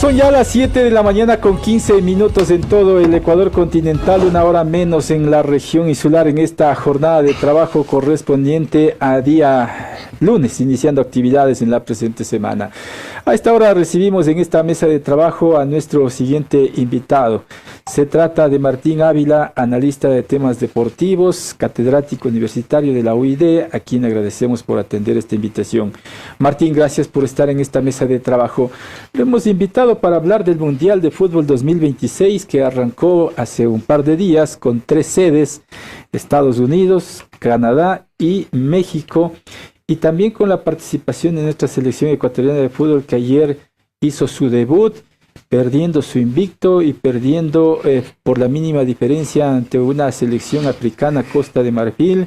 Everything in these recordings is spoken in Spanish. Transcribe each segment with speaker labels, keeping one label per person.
Speaker 1: Son ya las 7 de la mañana con 15 minutos en todo el Ecuador continental, una hora menos en la región insular en esta jornada de trabajo correspondiente a día lunes, iniciando actividades en la presente semana. A esta hora recibimos en esta mesa de trabajo a nuestro siguiente invitado. Se trata de Martín Ávila, analista de temas deportivos, catedrático universitario de la UID, a quien agradecemos por atender esta invitación. Martín, gracias por estar en esta mesa de trabajo. Lo hemos invitado para hablar del Mundial de Fútbol 2026 que arrancó hace un par de días con 3 sedes, Estados Unidos, Canadá y México, y también con la participación de nuestra selección ecuatoriana de fútbol que ayer hizo su debut, perdiendo su invicto y perdiendo por la mínima diferencia ante una selección africana, Costa de Marfil,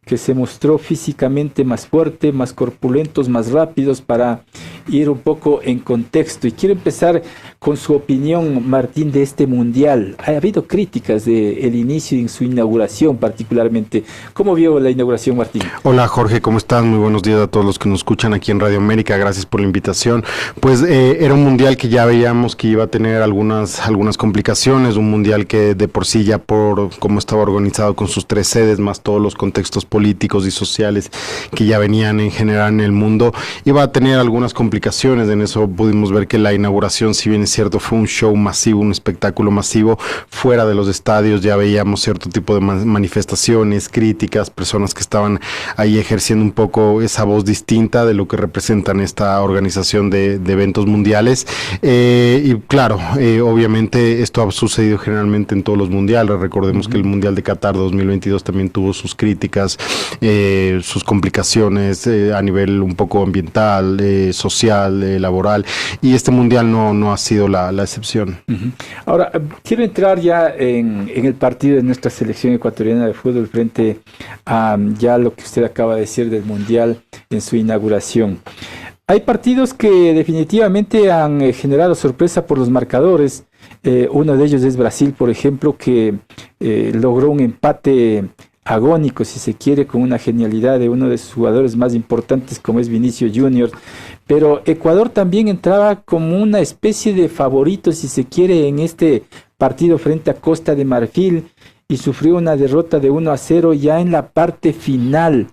Speaker 1: que se mostró físicamente más fuerte, más corpulentos, más rápidos, para ir un poco en contexto. Y quiero empezar con su opinión, Martín, de este Mundial. Ha habido críticas del inicio y en su inauguración particularmente. ¿Cómo vio la inauguración, Martín?
Speaker 2: Hola, Jorge, ¿cómo estás? Muy buenos días a todos los que nos escuchan aquí en Radio América. Gracias por la invitación. Pues era un Mundial que ya veíamos que iba a tener algunas complicaciones, un Mundial que de por sí ya por cómo estaba organizado con sus 3 sedes, más todos los contextos políticos y sociales que ya venían en general en el mundo, iba a tener algunas complicaciones. En eso pudimos ver que la inauguración, si bien es cierto, fue un show masivo, un espectáculo masivo, fuera de los estadios ya veíamos cierto tipo de manifestaciones, críticas, personas que estaban ahí ejerciendo un poco esa voz distinta de lo que representan esta organización de eventos mundiales. Y claro, obviamente esto ha sucedido generalmente en todos los mundiales. Recordemos que el Mundial de Qatar 2022 también tuvo sus críticas, sus complicaciones a nivel un poco ambiental, social, laboral, y este mundial no ha sido la excepción.
Speaker 1: Ahora, quiero entrar ya en el partido de nuestra selección ecuatoriana de fútbol frente a ya lo que usted acaba de decir del mundial en su inauguración. Hay partidos que definitivamente han generado sorpresa por los marcadores. Uno de ellos es Brasil, por ejemplo, que logró un empate agónico, si se quiere, con una genialidad de uno de sus jugadores más importantes como es Vinicius Junior. Pero Ecuador también entraba como una especie de favorito, si se quiere, en este partido frente a Costa de Marfil, y sufrió una derrota de 1-0 ya en la parte final.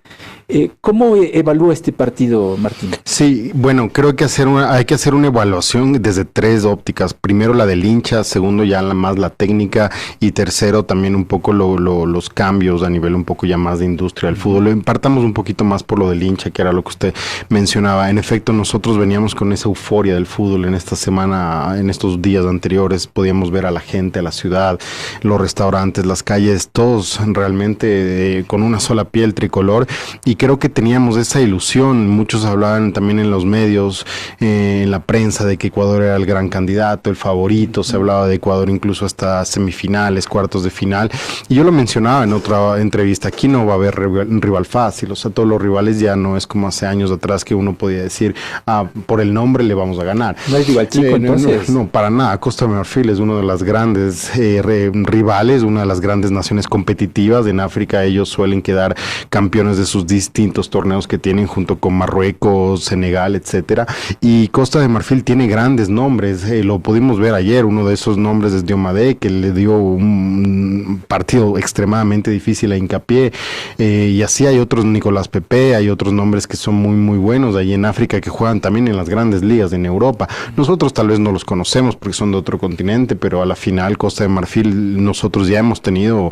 Speaker 1: ¿Cómo evalúa este partido, Martín? Sí, bueno, creo que hay que hacer una evaluación desde 3 ópticas. Primero la del hincha, segundo ya más la técnica, y tercero también un poco los cambios a nivel un poco ya más de industria del fútbol. Partamos un poquito más por lo del hincha, que era lo que usted mencionaba. En efecto, nosotros veníamos con esa euforia del fútbol en esta semana, en estos días anteriores. Podíamos ver a la gente, a la ciudad, los restaurantes, las calles, todos realmente con una sola piel tricolor, y creo que teníamos esa ilusión. Muchos hablaban también en los medios, en la prensa, de que Ecuador era el gran candidato, el favorito. Se hablaba de Ecuador incluso hasta semifinales, cuartos de final, y yo lo mencionaba en otra entrevista: aquí no va a haber rival fácil. O sea, todos los rivales ya no es como hace años atrás, que uno podía decir, por el nombre le vamos a ganar. No es rival chico, entonces.
Speaker 2: No, para nada. Costa de Marfil es uno de las grandes rivales, una de las grandes naciones competitivas. En África ellos suelen quedar campeones de sus distintos torneos que tienen, junto con Marruecos, Senegal, etcétera. Y Costa de Marfil tiene grandes nombres. Lo pudimos ver ayer. Uno de esos nombres es Diomadé, que le dio un partido extremadamente difícil a Hincapié. Y así hay otros, Nicolás Pepe, hay otros nombres que son muy, muy buenos ahí en África, que juegan también en las grandes ligas en Europa. Nosotros tal vez no los conocemos porque son de otro continente, pero a la final Costa de Marfil nosotros ya hemos tenido,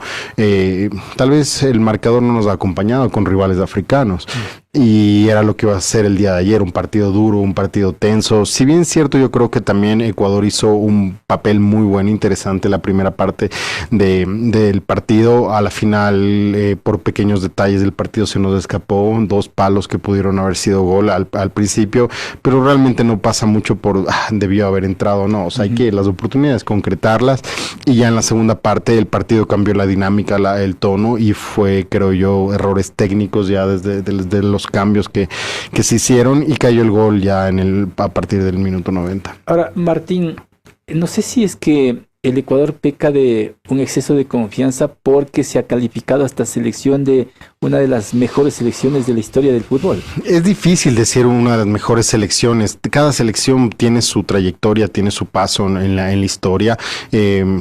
Speaker 2: tal vez el marcador no nos ha acompañado con rivales africanos. Y era lo que iba a ser el día de ayer, un partido duro, un partido tenso. Si bien es cierto, yo creo que también Ecuador hizo un papel muy bueno, interesante la primera parte del partido. A la final, por pequeños detalles del partido, se nos escapó 2 palos que pudieron haber sido gol al principio, pero realmente no pasa mucho por debió haber entrado o no. O sea, hay que las oportunidades concretarlas, y ya en la segunda parte el partido cambió la dinámica, el tono, y fue, creo yo, errores técnicos ya desde los cambios que se hicieron, y cayó el gol ya a partir del minuto 90.
Speaker 1: Ahora, Martín, no sé si es que el Ecuador peca de un exceso de confianza porque se ha calificado hasta selección de una de las mejores selecciones de la historia del fútbol.
Speaker 2: Es difícil decir una de las mejores selecciones. Cada selección tiene su trayectoria, tiene su paso en la historia,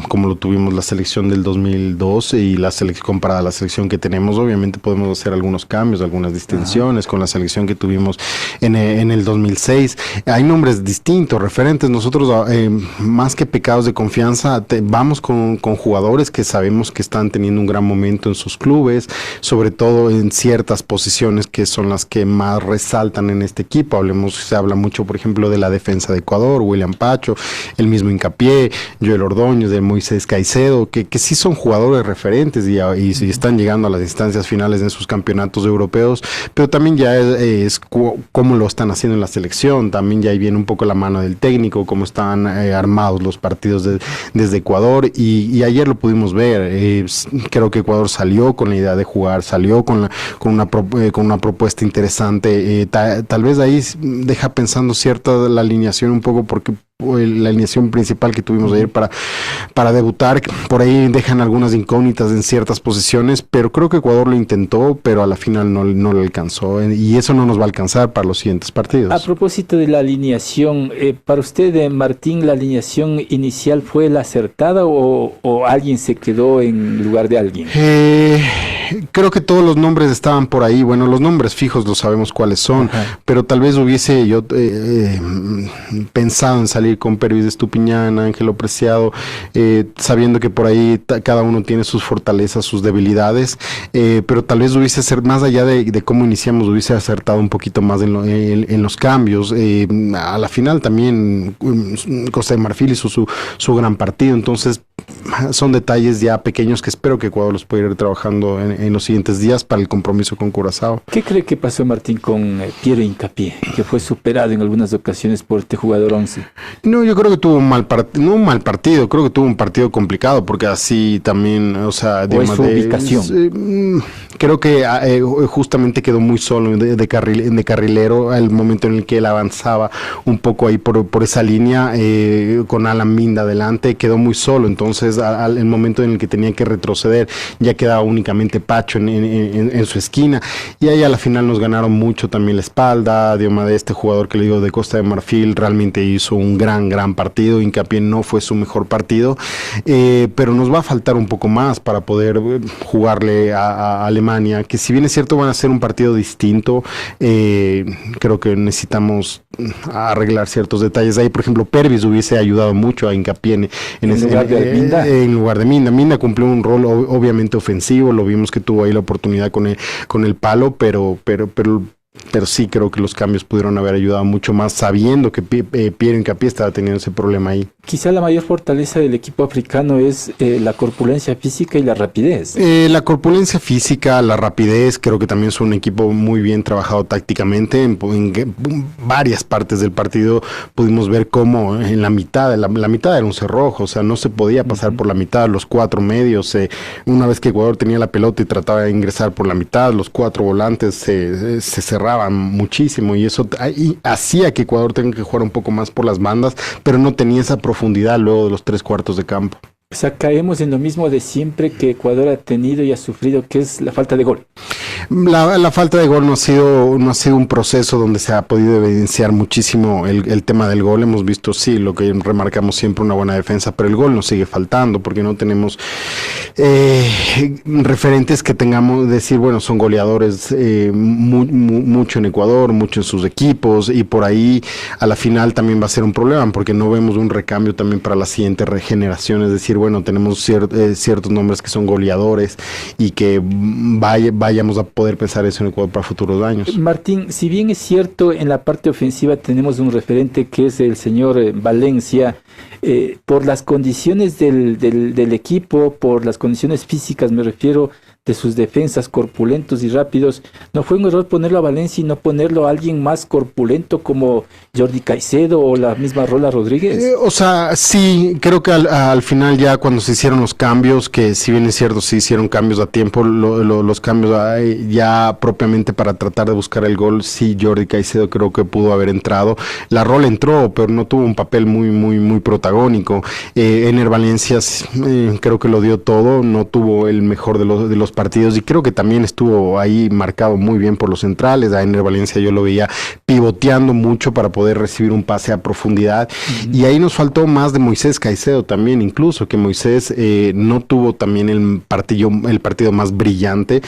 Speaker 2: como lo tuvimos la selección del 2002 y la comparada a la selección que tenemos. Obviamente podemos hacer algunos cambios, algunas distinciones con la selección que tuvimos en el 2006. Hay nombres distintos, referentes. Nosotros, más que pecados de confianza, vamos con jugadores que sabemos que están teniendo un gran momento en sus clubes, sobre todo en ciertas posiciones que son las que más resaltan en este equipo. Se habla mucho, por ejemplo, de la defensa de Ecuador, William Pacho, el mismo Hincapié, Joel Ordóñez, de Moisés Caicedo, que sí son jugadores referentes y están llegando a las instancias finales de sus campeonatos europeos, pero también ya es cómo lo están haciendo en la selección. También ya ahí viene un poco la mano del técnico, cómo están armados los partidos desde Ecuador, y ayer lo pudimos ver. Creo que Ecuador salió con la idea de jugar, salió con una propuesta interesante. Tal vez ahí deja pensando la alineación un poco, porque la alineación principal que tuvimos ayer para debutar, por ahí dejan algunas incógnitas en ciertas posiciones, pero creo que Ecuador lo intentó, pero a la final no le alcanzó, y eso no nos va a alcanzar para los siguientes partidos.
Speaker 1: A propósito de la alineación, para usted, Martín, ¿la alineación inicial fue la acertada o alguien se quedó en lugar de alguien?
Speaker 2: Creo que todos los nombres estaban por ahí. Bueno, los nombres fijos los sabemos cuáles son, pero tal vez hubiese yo pensado en salir con Pervis Estupiñán, Ángelo Preciado, sabiendo que por ahí cada uno tiene sus fortalezas, sus debilidades, pero tal vez hubiese ser más allá de cómo iniciamos, hubiese acertado un poquito más en los cambios. A la final también Costa de Marfil hizo su gran partido, entonces son detalles ya pequeños que espero que Ecuador los pueda ir trabajando en los siguientes días para el compromiso con Curazao.
Speaker 1: ¿Qué cree que pasó, Martín, con Piero Hincapié, que fue superado en algunas ocasiones por este jugador 11?
Speaker 2: No, yo creo que tuvo no un mal partido, creo que tuvo un partido complicado, porque así también, o sea...
Speaker 1: ¿O es su ubicación?
Speaker 2: Creo que justamente quedó muy solo de carrilero al momento en el que él avanzaba un poco ahí por esa línea, con Alan Minda adelante, quedó muy solo. Entonces el momento en el que tenía que retroceder ya quedaba únicamente Pacho en su esquina, y ahí a la final nos ganaron mucho también la espalda. Diomadé, este jugador que le digo de Costa de Marfil, realmente hizo un gran partido. Hincapié no fue su mejor partido, pero nos va a faltar un poco más para poder jugarle a Alemania, que si bien es cierto van a ser un partido distinto, creo que necesitamos arreglar ciertos detalles ahí. Por ejemplo, Pervis hubiese ayudado mucho a Hincapié en lugar de Minda. Minda cumplió un rol obviamente ofensivo, lo vimos que tuvo ahí la oportunidad con el palo, pero sí creo que los cambios pudieron haber ayudado mucho más, sabiendo que Piero Hincapié estaba teniendo ese problema ahí.
Speaker 1: Quizá la mayor fortaleza del equipo africano es la corpulencia física y la rapidez.
Speaker 2: La corpulencia física, la rapidez, creo que también es un equipo muy bien trabajado tácticamente. En varias partes del partido pudimos ver cómo en la mitad era un cerrojo, o sea, no se podía pasar por la mitad, los cuatro medios, una vez que Ecuador tenía la pelota y trataba de ingresar por la mitad, los cuatro volantes se cerraban muchísimo, y eso hacía que Ecuador tenga que jugar un poco más por las bandas, pero no tenía esa profundidad luego de los 3/4 de campo.
Speaker 1: O sea, caemos en lo mismo de siempre que Ecuador ha tenido y ha sufrido, que es la falta de gol.
Speaker 2: La falta de gol no ha sido un proceso donde se ha podido evidenciar muchísimo el tema del gol. Hemos visto, sí, lo que remarcamos siempre, una buena defensa, pero el gol nos sigue faltando porque no tenemos referentes que tengamos, decir, bueno, son goleadores mucho en Ecuador, mucho en sus equipos, y por ahí a la final también va a ser un problema porque no vemos un recambio también para la siguiente regeneración. Es decir, bueno, tenemos ciertos nombres que son goleadores y que vayamos a poder pensar eso en Ecuador para futuros años.
Speaker 1: Martín, si bien es cierto, en la parte ofensiva tenemos un referente que es el señor Valencia, por las condiciones del equipo, por las condiciones físicas, me refiero, de sus defensas corpulentos y rápidos, ¿no fue un error ponerlo a Valencia y no ponerlo a alguien más corpulento como Jordi Caicedo o la misma Rola Rodríguez?
Speaker 2: O sea, sí, creo que al final ya cuando se hicieron los cambios, que si bien es cierto, se hicieron cambios a tiempo, los cambios ya propiamente para tratar de buscar el gol, sí, Jordi Caicedo creo que pudo haber entrado. La Rola entró, pero no tuvo un papel muy protagónico. Ener Valencia creo que lo dio todo, no tuvo el mejor de los los partidos, y creo que también estuvo ahí marcado muy bien por los centrales. A Ener Valencia yo lo veía pivoteando mucho para poder recibir un pase a profundidad, y ahí nos faltó más de Moisés Caicedo también, incluso que Moisés no tuvo también el partido más brillante.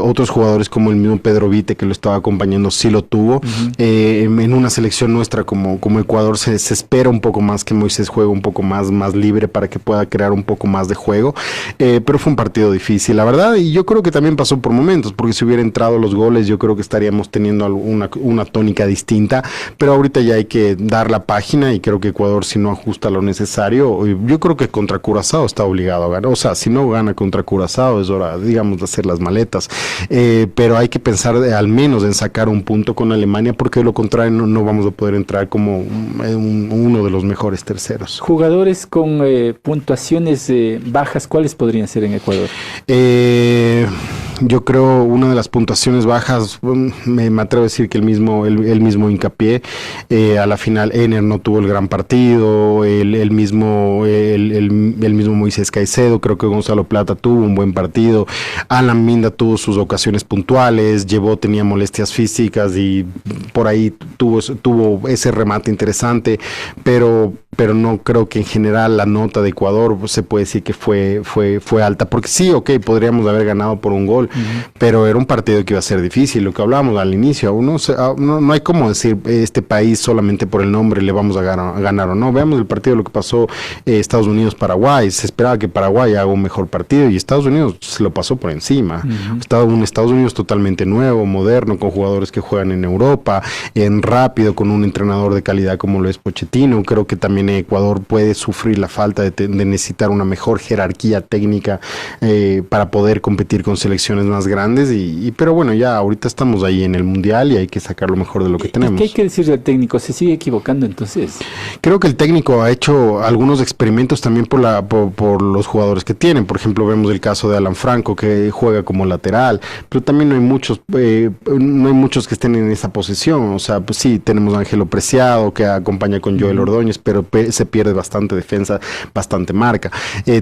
Speaker 2: Otros jugadores como el mismo Pedro Vite, que lo estaba acompañando, sí lo tuvo. En una selección nuestra como Ecuador se espera un poco más que Moisés juegue un poco más libre para que pueda crear un poco más de juego, pero fue un partido difícil, la verdad, y yo creo que también pasó por momentos, porque si hubiera entrado los goles yo creo que estaríamos teniendo una tónica distinta, pero ahorita ya hay que dar la página, y creo que Ecuador, si no ajusta lo necesario, yo creo que contra Curazao está obligado a ganar. O sea, si no gana contra Curazao es hora, digamos, de hacer las maletas, pero hay que pensar al menos en sacar un punto con Alemania, porque de lo contrario no vamos a poder entrar como uno de los mejores terceros.
Speaker 1: Jugadores con puntuaciones bajas, ¿cuáles podrían ser en Ecuador?
Speaker 2: Yo creo una de las puntuaciones bajas, me atrevo a decir que el mismo Hincapié, a la final Ener no tuvo el gran partido, el mismo Moisés Caicedo, creo que Gonzalo Plata tuvo un buen partido, Alan Minda tuvo sus ocasiones puntuales, tenía molestias físicas y por ahí tuvo ese remate interesante, pero no creo que en general la nota de Ecuador se puede decir que fue alta, porque sí, podríamos haber ganado por un gol, pero era un partido que iba a ser difícil, lo que hablábamos al inicio, no hay como decir este país solamente por el nombre le vamos a ganar o no. Veamos el partido, lo que pasó Estados Unidos-Paraguay, se esperaba que Paraguay haga un mejor partido y Estados Unidos se lo pasó por encima. Un Estados Unidos totalmente nuevo, moderno, con jugadores que juegan en Europa, rápido, con un entrenador de calidad como lo es Pochettino. Creo que también Ecuador puede sufrir la falta de necesitar una mejor jerarquía técnica para poder competir con selecciones más grandes, pero bueno, ya ahorita estamos ahí en el Mundial y hay que sacar lo mejor de lo que tenemos.
Speaker 1: ¿Qué hay que decir del técnico? ¿Se sigue equivocando entonces?
Speaker 2: Creo que el técnico ha hecho algunos experimentos también por los jugadores que tienen. Por ejemplo, vemos el caso de Alan Franco, que juega como lateral, pero también no hay muchos que estén en esa posición. O sea, pues sí, tenemos a Ángelo Preciado, que acompaña con Joel Ordóñez, pero se pierde bastante defensa, bastante marca.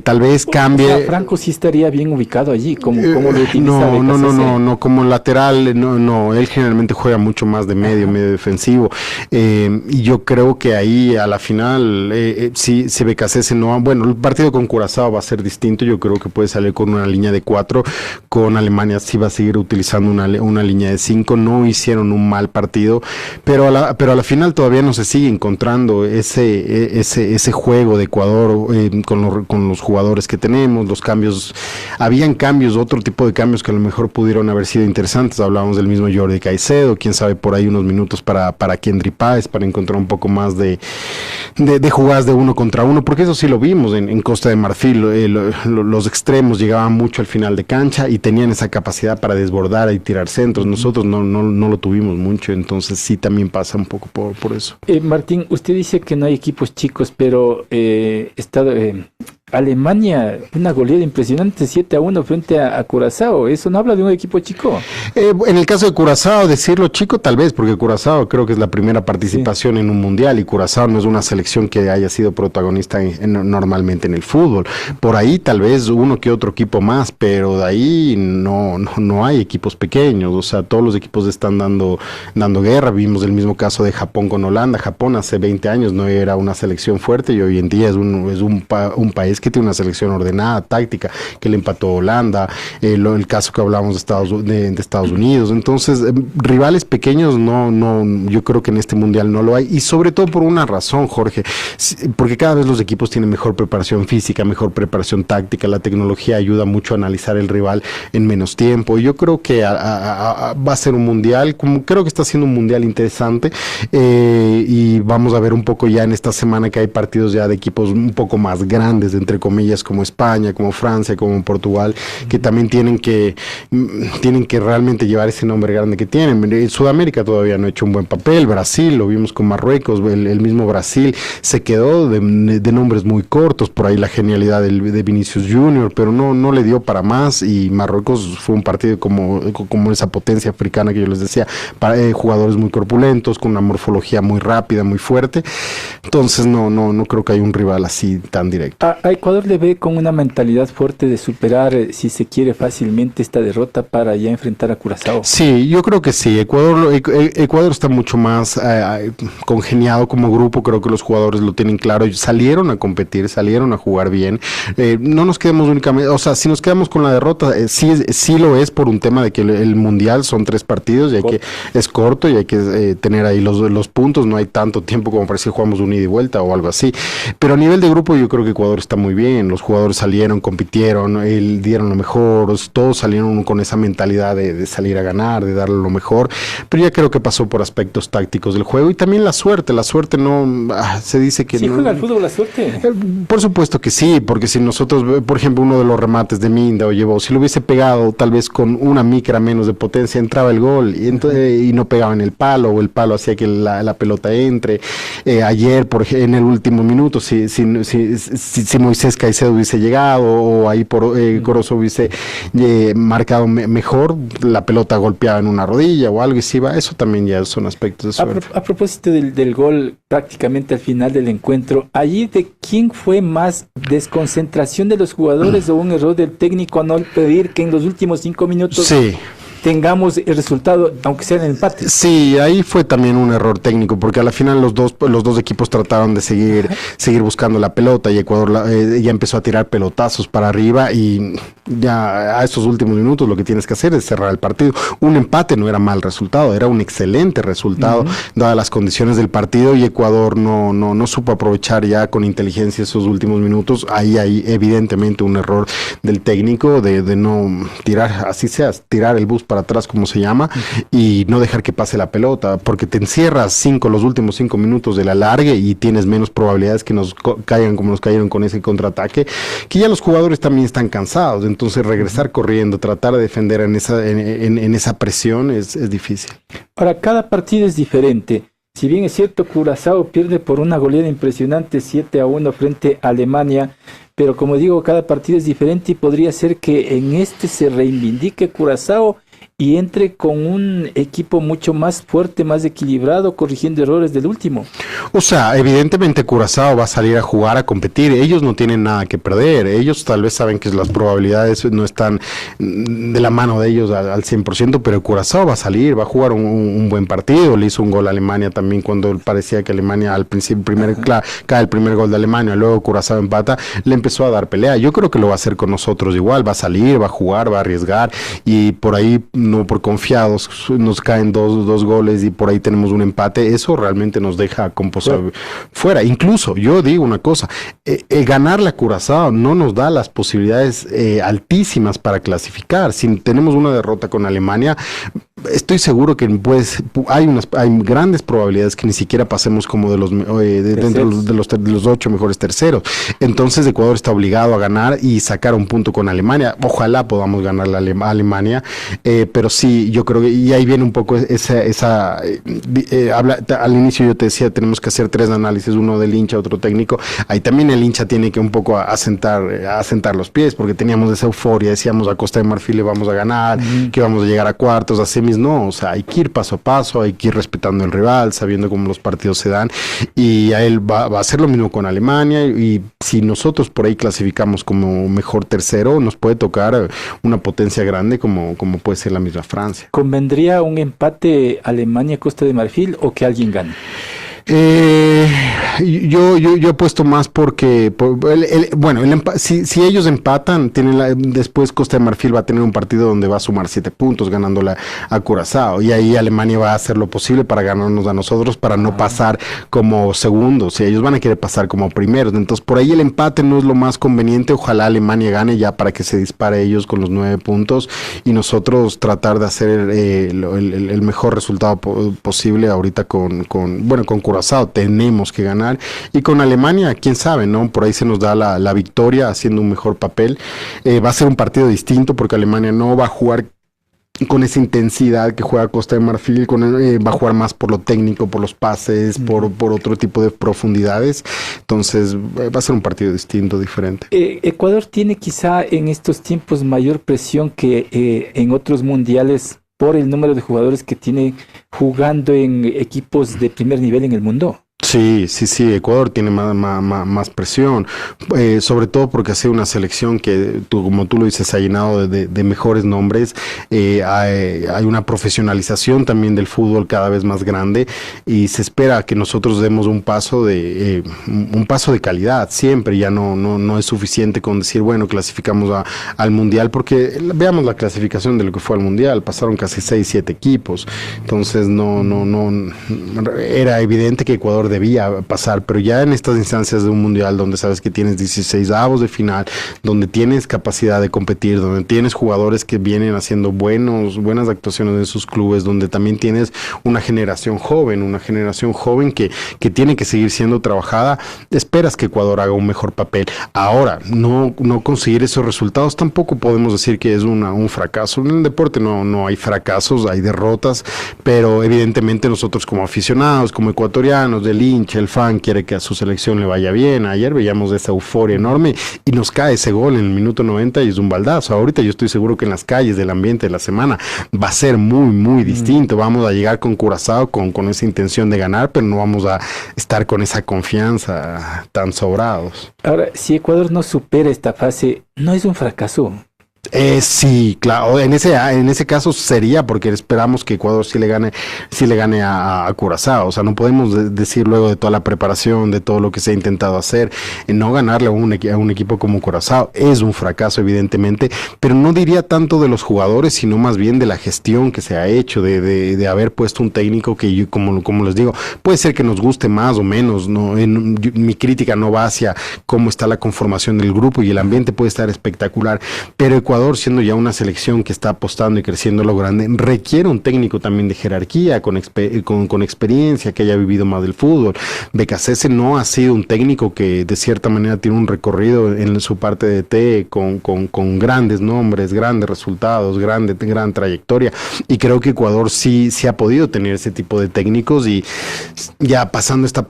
Speaker 2: Tal vez cambie.
Speaker 1: O sea, Franco sí estaría bien ubicado allí, como lo utiliza.
Speaker 2: No, como lateral, no, él generalmente juega mucho más de medio defensivo, y yo creo que ahí a la final, si Becasese no, bueno, el partido con Curazao va a ser distinto, yo creo que puede salir con una línea de 4, con Alemania sí va a seguir utilizando una línea de 5, no hicieron un mal partido, pero a la final todavía no se sigue encontrando ese juego de Ecuador con los jugadores que tenemos, los cambios, habían cambios, otro tipo de cambios que a lo mejor pudieron haber sido interesantes. Hablábamos del mismo Jordi Caicedo, quién sabe por ahí unos minutos para Kendry Páez, para encontrar un poco más de jugadas de uno contra uno, porque eso sí lo vimos en Costa de Marfil, los extremos llegaban mucho al final de cancha y tenían esa capacidad para desbordar y tirar centros. Nosotros no lo tuvimos mucho, entonces sí también pasa un poco por eso.
Speaker 1: Martín, usted dice que no hay equipos chicos, pero Alemania, una goleada impresionante, 7-1 frente a Curazao. ¿Eso no habla de un equipo chico?
Speaker 2: En el caso de Curazao, decirlo chico tal vez, porque Curazao creo que es la primera participación en un mundial, y Curazao no es una selección que haya sido protagonista normalmente en el fútbol. Por ahí tal vez uno que otro equipo más, pero de ahí no hay equipos pequeños. O sea, todos los equipos están dando guerra. Vimos el mismo caso de Japón con Holanda. Japón hace 20 años no era una selección fuerte y hoy en día es un país que tiene una selección ordenada, táctica, que le empató a Holanda, el caso que hablamos de Estados Unidos. Entonces, rivales pequeños yo creo que en este mundial no lo hay, y sobre todo por una razón, Jorge, porque cada vez los equipos tienen mejor preparación física, mejor preparación táctica, la tecnología ayuda mucho a analizar el rival en menos tiempo, y yo creo que va a ser un mundial, como creo que está siendo un mundial interesante, y vamos a ver un poco ya en esta semana que hay partidos ya de equipos un poco más grandes, entre comillas, como España, como Francia, como Portugal, que también tienen que realmente llevar ese nombre grande que tienen. Sudamérica todavía no ha hecho un buen papel. Brasil, lo vimos con Marruecos, el mismo Brasil se quedó de nombres muy cortos, por ahí la genialidad de Vinicius Junior, pero no le dio para más, y Marruecos fue un partido como esa potencia africana que yo les decía, jugadores muy corpulentos, con una morfología muy rápida, muy fuerte. Entonces no creo que haya un rival así tan directo.
Speaker 1: Hay Ecuador le ve con una mentalidad fuerte de superar, si se quiere, fácilmente esta derrota para ya enfrentar a Curazao.
Speaker 2: Sí, yo creo que sí. Ecuador está mucho más congeniado como grupo. Creo que los jugadores lo tienen claro. Salieron a competir, salieron a jugar bien. No nos quedemos únicamente, o sea, si nos quedamos con la derrota, sí lo es por un tema de que el mundial son 3 partidos y es corto y hay que tener ahí los puntos. No hay tanto tiempo como para decir jugamos un ida y vuelta o algo así. Pero a nivel de grupo yo creo que Ecuador está muy bien. Los jugadores salieron, compitieron, dieron lo mejor. Todos salieron con esa mentalidad de salir a ganar, de darle lo mejor. Pero ya creo que pasó por aspectos tácticos del juego y también la suerte. La suerte no se dice que
Speaker 1: ¿Sí
Speaker 2: no
Speaker 1: juega el fútbol la suerte?
Speaker 2: Por supuesto que sí, porque si nosotros, por ejemplo, uno de los remates de Minda o llevó, si lo hubiese pegado tal vez con una micra menos de potencia, entraba el gol y no pegaba en el palo, o el palo hacía que la pelota entre. Ayer, en el último minuto, si Moisés Caicedo hubiese llegado o ahí Corozo hubiese marcado mejor, la pelota golpeaba en una rodilla o algo y se iba. Eso también ya son aspectos de suerte.
Speaker 1: A propósito del gol prácticamente al final del encuentro, allí de quién fue más desconcentración de los jugadores o un error del técnico a no pedir que en los últimos 5 minutos tengamos el resultado, aunque sea en empate.
Speaker 2: Sí, ahí fue también un error técnico, porque a la final los dos equipos trataron de seguir buscando la pelota y Ecuador ya empezó a tirar pelotazos para arriba y ya a estos últimos minutos lo que tienes que hacer es cerrar el partido. Un empate no era mal resultado, era un excelente resultado dadas las condiciones del partido y Ecuador no supo aprovechar ya con inteligencia esos últimos minutos. Ahí hay evidentemente un error del técnico de no tirar, así sea, tirar el bus para atrás como se llama y no dejar que pase la pelota, porque te encierras los últimos 5 minutos del alargue y tienes menos probabilidades que nos caigan como nos cayeron con ese contraataque, que ya los jugadores también están cansados, entonces regresar corriendo, tratar de defender en esa presión es difícil.
Speaker 1: Ahora, cada partido es diferente. Si bien es cierto, Curazao pierde por una goleada impresionante 7-1 frente a Alemania, pero como digo, cada partido es diferente y podría ser que en este se reivindique Curazao y entre con un equipo mucho más fuerte, más equilibrado, corrigiendo errores del último.
Speaker 2: O sea, evidentemente Curazao va a salir a jugar, a competir. Ellos no tienen nada que perder. Ellos tal vez saben que las probabilidades no están de la mano de ellos al 100%, pero Curazao va a salir, va a jugar un buen partido. Le hizo un gol a Alemania también cuando parecía que Alemania al principio, cae el primer gol de Alemania, luego Curazao empata, le empezó a dar pelea. Yo creo que lo va a hacer con nosotros igual. Va a salir, va a jugar, va a arriesgar y por ahí no por confiados nos caen dos goles y por ahí tenemos un empate. Eso realmente nos deja fuera. Incluso yo digo una cosa, ganar la Curazao no nos da las posibilidades altísimas para clasificar. Si tenemos una derrota con Alemania, estoy seguro que hay grandes probabilidades que ni siquiera pasemos como dentro de los 8 mejores terceros. Entonces Ecuador está obligado a ganar y sacar un punto con Alemania. Ojalá podamos ganar a Alemania, pero sí, yo creo que y ahí viene un poco al inicio yo te decía, tenemos que hacer 3 análisis, uno del hincha, otro técnico. Ahí también el hincha tiene que un poco asentar los pies, porque teníamos esa euforia, decíamos a Costa de Marfil le vamos a ganar, que vamos a llegar a cuartos, a semis. No, o sea, hay que ir paso a paso, hay que ir respetando el rival, sabiendo cómo los partidos se dan, y a él va a hacer lo mismo con Alemania, y si nosotros por ahí clasificamos como mejor tercero, nos puede tocar una potencia grande como puede ser la misma Francia.
Speaker 1: ¿Convendría un empate Alemania-Costa de Marfil o que alguien gane?
Speaker 2: Yo apuesto más porque si ellos empatan, después Costa de Marfil va a tener un partido donde va a sumar 7 puntos ganándola a Curazao, y ahí Alemania va a hacer lo posible para ganarnos a nosotros, para no pasar como segundos, y ellos van a querer pasar como primeros. Entonces por ahí el empate no es lo más conveniente. Ojalá Alemania gane ya para que se dispare ellos con los 9 puntos y nosotros tratar de hacer el mejor resultado posible ahorita con Curazao. Tenemos que ganar, y con Alemania, quién sabe, ¿no? Por ahí se nos da la victoria haciendo un mejor papel. Va a ser un partido distinto porque Alemania no va a jugar con esa intensidad que juega Costa de Marfil, va a jugar más por lo técnico, por los pases, por otro tipo de profundidades. Entonces va a ser un partido distinto, diferente.
Speaker 1: Ecuador tiene quizá en estos tiempos mayor presión que en otros mundiales por el número de jugadores que tiene jugando en equipos de primer nivel en el mundo.
Speaker 2: Sí, Ecuador tiene más presión, sobre todo porque ha sido una selección que, como tú lo dices, ha llenado de mejores nombres, hay una profesionalización también del fútbol cada vez más grande y se espera que nosotros demos un paso de calidad siempre, ya no es suficiente con decir, bueno, clasificamos al Mundial, porque veamos la clasificación de lo que fue al Mundial, pasaron casi 6, 7 equipos, entonces no, era evidente que Ecuador debía pasar, pero ya en estas instancias de un mundial donde sabes que tienes 16avos de final, donde tienes capacidad de competir, donde tienes jugadores que vienen haciendo buenas actuaciones en sus clubes, donde también tienes una generación joven que tiene que seguir siendo trabajada, esperas que Ecuador haga un mejor papel. Ahora, no conseguir esos resultados tampoco podemos decir que es un fracaso. En el deporte no hay fracasos, hay derrotas, pero evidentemente nosotros como aficionados, como ecuatorianos, del hincha, el fan quiere que a su selección le vaya bien. Ayer veíamos esa euforia enorme y nos cae ese gol en el minuto 90 y es un baldazo. Ahorita yo estoy seguro que en las calles del ambiente de la semana va a ser muy distinto. Vamos a llegar con Curazao con esa intención de ganar, pero no vamos a estar con esa confianza tan sobrados.
Speaker 1: Ahora, si Ecuador no supera esta fase, ¿no es un fracaso?
Speaker 2: Sí, claro, en ese caso sería porque esperamos que Ecuador sí le gane a Curazao. O sea, no podemos decir luego de toda la preparación, de todo lo que se ha intentado hacer, no ganarle a un equipo como Curazao. Es un fracaso, evidentemente, pero no diría tanto de los jugadores, sino más bien de la gestión que se ha hecho, de haber puesto un técnico que yo, como les digo, puede ser que nos guste más o menos, ¿no? Mi crítica no va hacia cómo está la conformación del grupo y el ambiente puede estar espectacular, pero Ecuador, siendo ya una selección que está apostando y creciendo lo grande, requiere un técnico también de jerarquía, con experiencia, que haya vivido más del fútbol. Becasese no ha sido un técnico que de cierta manera tiene un recorrido en su parte de T con grandes nombres, grandes resultados, gran trayectoria, y creo que Ecuador sí ha podido tener ese tipo de técnicos, y ya pasando esta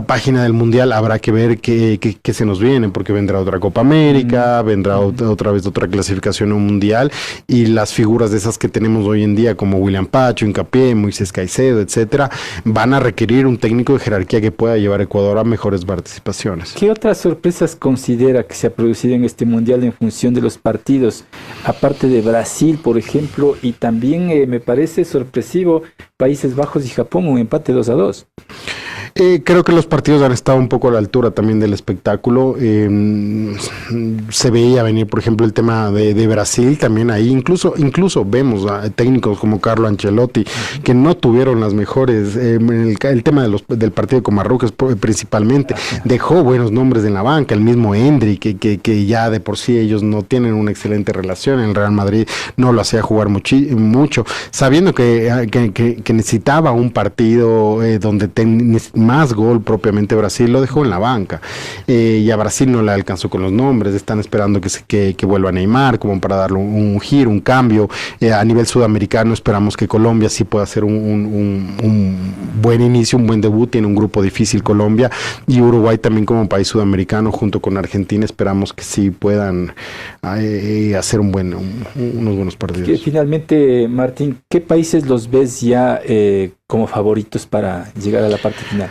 Speaker 2: página del Mundial habrá que ver qué se nos viene, porque vendrá otra Copa América, vendrá otra vez otra clasificación a un mundial, y las figuras de esas que tenemos hoy en día como William Pacho, Hincapié, Moisés Caicedo, etcétera, van a requerir un técnico de jerarquía que pueda llevar a Ecuador a mejores participaciones.
Speaker 1: ¿Qué otras sorpresas considera que se ha producido en este mundial en función de los partidos? Aparte de Brasil, por ejemplo, y también me parece sorpresivo Países Bajos y Japón, un empate 2-2.
Speaker 2: Creo que los partidos han estado un poco a la altura también del espectáculo. Se veía venir, por ejemplo, el tema de Brasil también ahí. Incluso vemos a técnicos como Carlo Ancelotti que no tuvieron las mejores. El tema del partido con Marruecos principalmente dejó buenos nombres en la banca. El mismo Endri, que ya de por sí ellos no tienen una excelente relación. En el Real Madrid no lo hacía jugar mucho, sabiendo que necesitaba un partido donde más gol propiamente. Brasil lo dejó en la banca, y a Brasil no le alcanzó con los nombres. Están esperando que vuelva Neymar como para darle un giro, un cambio. A nivel sudamericano esperamos que Colombia sí pueda hacer un buen inicio, un buen debut. Tiene un grupo difícil Colombia, y Uruguay también como país sudamericano junto con Argentina esperamos que sí puedan hacer unos buenos partidos.
Speaker 1: Finalmente, Martín, ¿qué países los ves ya como favoritos para llegar a la parte final?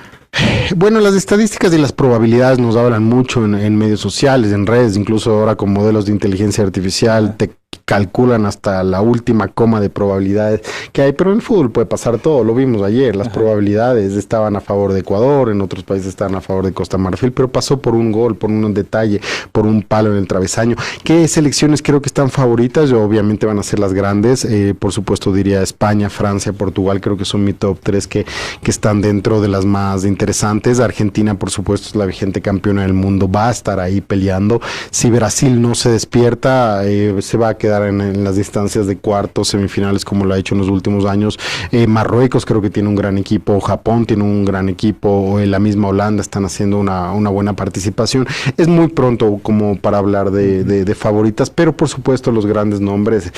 Speaker 2: Bueno, las estadísticas y las probabilidades nos hablan mucho en medios sociales, en redes, incluso ahora con modelos de inteligencia artificial, te calculan hasta la última coma de probabilidades que hay, pero en el fútbol puede pasar todo, lo vimos ayer, las probabilidades estaban a favor de Ecuador, en otros países estaban a favor de Costa Marfil, pero pasó por un gol, por un detalle, por un palo en el travesaño. ¿Qué selecciones creo que están favoritas? Obviamente van a ser las grandes, por supuesto diría España, Francia, Portugal, creo que son mi top 3 que están dentro de las más interesantes. Argentina, por supuesto, es la vigente campeona del mundo, va a estar ahí peleando. Si Brasil no se despierta, se va a quedar en las distancias de cuartos, semifinales, como lo ha hecho en los últimos años. Marruecos creo que tiene un gran equipo, Japón tiene un gran equipo, la misma Holanda están haciendo una buena participación. Es muy pronto como para hablar de favoritas, pero por supuesto los grandes nombres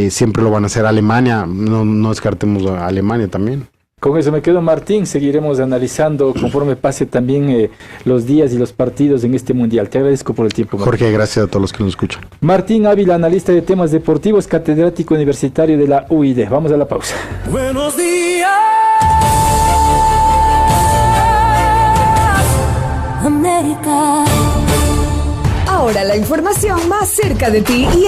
Speaker 2: siempre lo van a hacer. Alemania, no descartemos a Alemania también.
Speaker 1: Con eso me quedo, Martín. Seguiremos analizando conforme pase también los días y los partidos en este mundial. Te agradezco por el tiempo, Martín.
Speaker 2: Jorge, gracias a todos los que nos escuchan.
Speaker 1: Martín Ávila, analista de temas deportivos, catedrático universitario de la UID. Vamos a la pausa.
Speaker 3: Buenos días. América.
Speaker 4: Ahora la información más cerca de ti y